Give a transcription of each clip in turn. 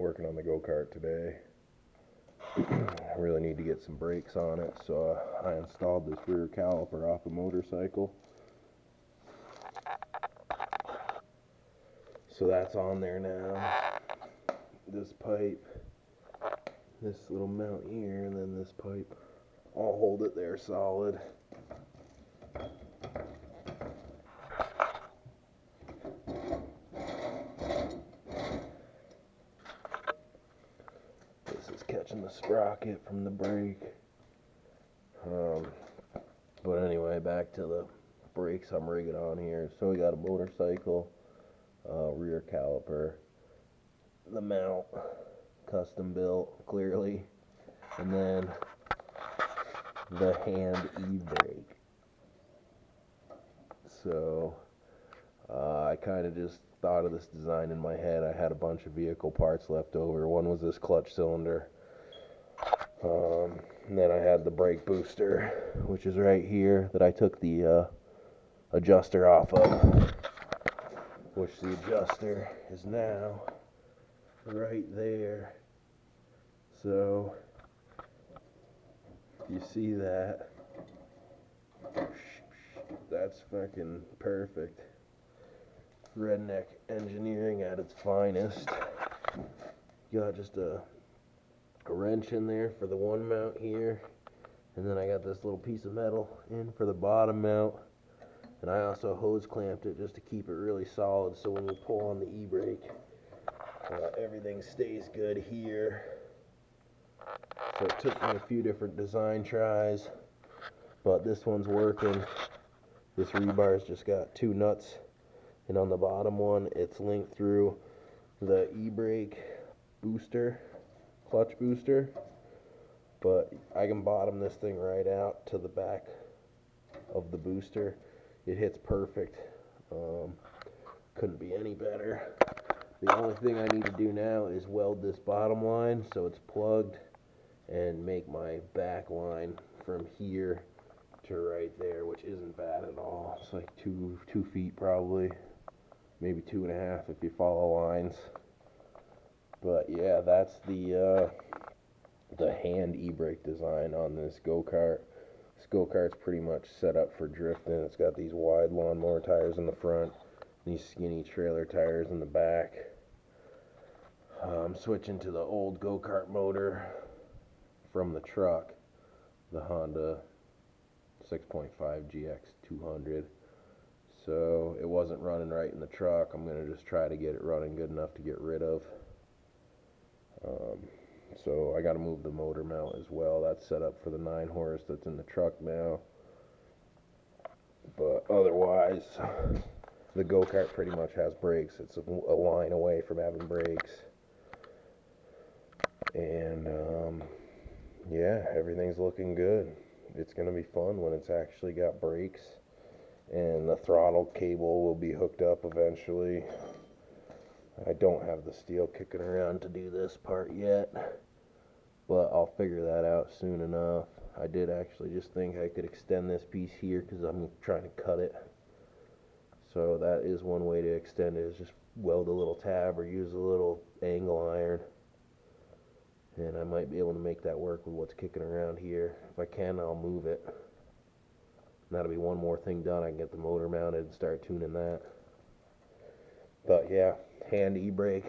working on the go-kart today. I really need to get some brakes on it, so I installed this rear caliper off the motorcycle. So that's on there now. This pipe, this little mount here, and then this pipe. I'll hold it there solid. This is catching the sprocket from the brake. But anyway, back to the brakes I'm rigging on here. So we got a motorcycle, rear caliper, the mount, custom built, clearly, and then the hand e-brake. So I kind of just thought of this design in my head. I had a bunch of vehicle parts left over. One was this clutch cylinder. And then I had the brake booster, which is right here, that I took the adjuster off of, which the adjuster is now right there. So you see that, that's fucking perfect. Redneck engineering at its finest. Got just a wrench in there for the one mount here, and then I got this little piece of metal in for the bottom mount, and I also hose clamped it just to keep it really solid, so when you pull on the e-brake, everything stays good here. So it took me a few different design tries, but this one's working. This rebar's just got two nuts, and on the bottom one it's linked through the e-brake booster, clutch booster, but I can bottom this thing right out to the back of the booster. It hits perfect. Couldn't be any better. The only thing I need to do now is weld this bottom line so it's plugged, and make my back line from here to right there, which isn't bad at all. It's like 2 feet probably, maybe 2.5 if you follow lines. But yeah, that's the hand e-brake design on this go-kart. This go-kart's pretty much set up for drifting. It's got these wide lawnmower tires in the front, these skinny trailer tires in the back. I'm switching to the old go-kart motor from the truck, the Honda 6.5 GX 200. So it wasn't running right in the truck. I'm going to just try to get it running good enough to get rid of. So I got to move the motor mount as well. That's set up for the 9 horse that's in the truck now. But otherwise, the go-kart pretty much has brakes. It's a line away from having brakes. And yeah, everything's looking good. It's going to be fun when it's actually got brakes. And the throttle cable will be hooked up eventually. I don't have the steel kicking around to do this part yet, but I'll figure that out soon enough. I did actually just think I could extend this piece here because I'm trying to cut it. So that is one way to extend it, is just weld a little tab or use a little angle iron. And I might be able to make that work with what's kicking around here. If I can, I'll move it. And that'll be one more thing done. I can get the motor mounted and start tuning that. But yeah, hand e-brake,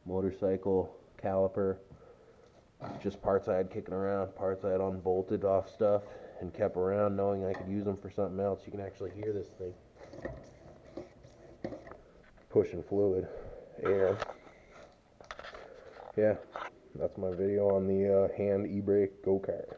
motorcycle, caliper, just parts I had kicking around, parts I had unbolted off stuff and kept around knowing I could use them for something else. You can actually hear this thing pushing fluid, air. Yeah, that's my video on the hand e-brake go-kart.